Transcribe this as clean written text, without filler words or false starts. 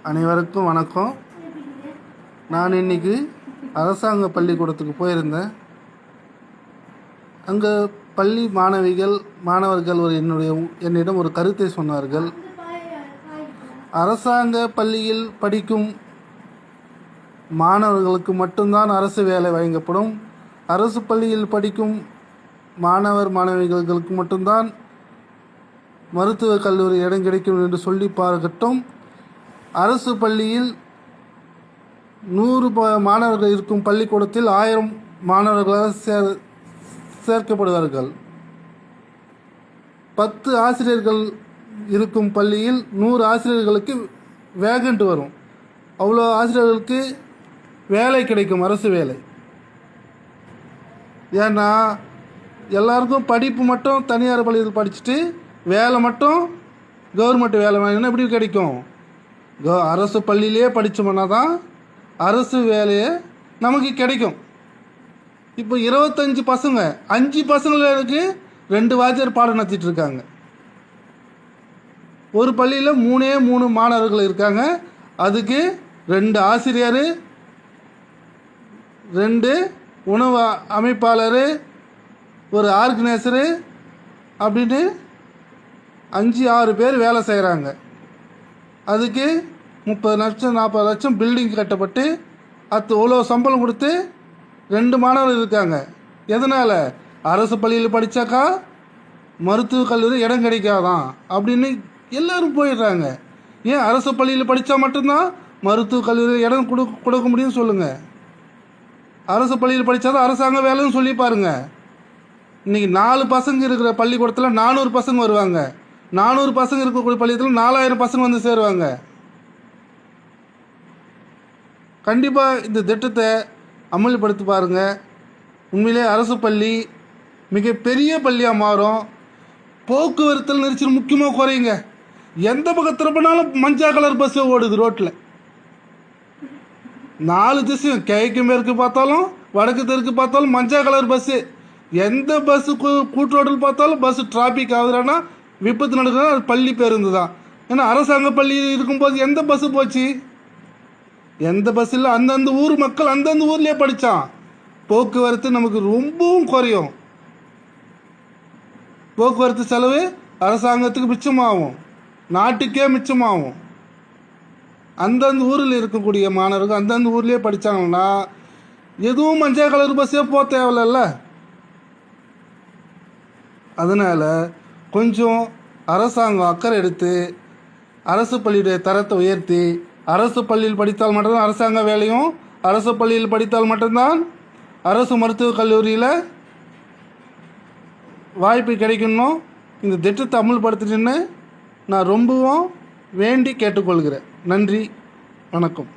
அனைவருக்கும் வணக்கம். நான் இன்னைக்கு அரசாங்க பள்ளிக்கூடத்துக்கு போயிருந்தேன். அங்கே பள்ளி மாணவர்கள் என்னிடம் ஒரு கருத்தை சொன்னார்கள். அரசாங்க பள்ளியில் படிக்கும் மாணவர்களுக்கு மட்டும்தான் அரசு வேலை வழங்கப்படும், அரசு பள்ளியில் படிக்கும் மாணவிகளுக்கு மட்டும்தான் மருத்துவக் கல்லூரி இடம் கிடைக்கும் என்று சொல்லி பார்க்கட்டும். அரசு பள்ளியில் 100 மாணவர்கள் இருக்கும் பள்ளிக்கூடத்தில் 1000 மாணவர்களாக சேர்க்கப்படுவார்கள். 10 ஆசிரியர்கள் இருக்கும் பள்ளியில் 100 ஆசிரியர்களுக்கு வேகண்ட் வரும். அவ்வளோ ஆசிரியர்களுக்கு வேலை கிடைக்கும், அரசு வேலை. ஏன்னா எல்லாருக்கும் படிப்பு மட்டும் தனியார் பள்ளியில் படிச்சுட்டு வேலை மட்டும் கவர்மெண்ட் வேலை வாங்கினா எப்படி கிடைக்கும்? அரசு பள்ளியிலே படித்தோம்னா தான் அரசு வேலையை நமக்கு கிடைக்கும். இப்போ 25 பசங்க, 5 பசங்களுக்கு 2 வாத்தியார் பாடம் நடத்திட்டு இருக்காங்க. ஒரு பள்ளியில் 3 மாணவர்கள் இருக்காங்க. அதுக்கு 2 ஆசிரியர், 2 உணவு அமைப்பாளர், ஒரு ஆர்கனைசரு அப்படின்னு 5-6 பேர் வேலை செய்கிறாங்க. அதுக்கு 30 லட்சம் 40 லட்சம் பில்டிங் கட்டப்பட்டு அவ்வளோ சம்பளம் கொடுத்து 2 மாணவர்கள் இருக்காங்க. எதனால்? அரசு பள்ளியில் படித்தாக்கா மருத்துவக் கல்லூரி இடம் கிடைக்காதான் அப்படின்னு எல்லோரும் போயிடுறாங்க. ஏன் அரசு பள்ளியில் படித்தா மட்டும்தான் மருத்துவக் கல்லூரியில் இடம் கொடுக்க முடியும்னு சொல்லுங்கள். அரசு பள்ளியில் படித்தா தான் அரசாங்க வேலைன்னு சொல்லி பாருங்கள். இன்றைக்கி 4 பசங்க இருக்கிற பள்ளிக்கூடத்தில் 400 பசங்க வருவாங்க. 400 பசங்க இருக்கக்கூடிய பள்ளிக்கூடத்தில் 4000 பசங்க வந்து சேருவாங்க. கண்டிப்பாக இந்த திட்டத்தை அமல்படுத்தி பாருங்கள். உண்மையிலே அரசு பள்ளி மிகப்பெரிய பள்ளியாக மாறும். போக்குவரத்தில் நெரிசல் முக்கியமாக குறையுங்க. எந்த பக்கம் திரும்பினாலும் மஞ்சள் கலர் பஸ்ஸு ஓடுது ரோட்டில். 4 திசையும் கிழக்கு மேற்கு பார்த்தாலும் வடக்கு தெற்கு பார்த்தாலும் மஞ்சள் கலர் பஸ்ஸு. எந்த பஸ்ஸு கூட்டுரோட்டில் பார்த்தாலும் பஸ்ஸு டிராஃபிக் ஆகுதுன்னா விபத்து நடக்குதுன்னா அது பள்ளி பேருந்து தான். ஏன்னா அரசாங்க பள்ளி இருக்கும்போது எந்த பஸ்ஸு போச்சு? எந்த பஸ் இல்லை. அந்தந்த ஊர் மக்கள் அந்தந்த ஊர்லேயே படித்தான். போக்குவரத்து நமக்கு ரொம்பவும் குறையும். போக்குவரத்து செலவு அரசாங்கத்துக்கு மிச்சமாகும், நாட்டுக்கே மிச்சமாகும். அந்தந்த ஊரில் இருக்கக்கூடிய மாணவர்கள் அந்தந்த ஊர்லேயே படித்தாங்கன்னா எதுவும் மஞ்சள் கலர் பஸ்ஸே போக தேவையில்ல. அதனால் கொஞ்சம் அரசாங்கம் அக்கறை எடுத்து அரசு பள்ளியுடைய தரத்தை உயர்த்தி, அரசு பள்ளியில் படித்தால் மட்டும்தான் அரசாங்க வேலையும், அரசு பள்ளியில் படித்தால் மட்டும்தான் அரசு மருத்துவக் கல்லூரியில் வாய்ப்பு கிடைக்கணும். இந்த திட்டத்தை அமல்படுத்தின்னு நான் ரொம்பவும் வேண்டி கேட்டுக்கொள்கிறேன். நன்றி, வணக்கம்.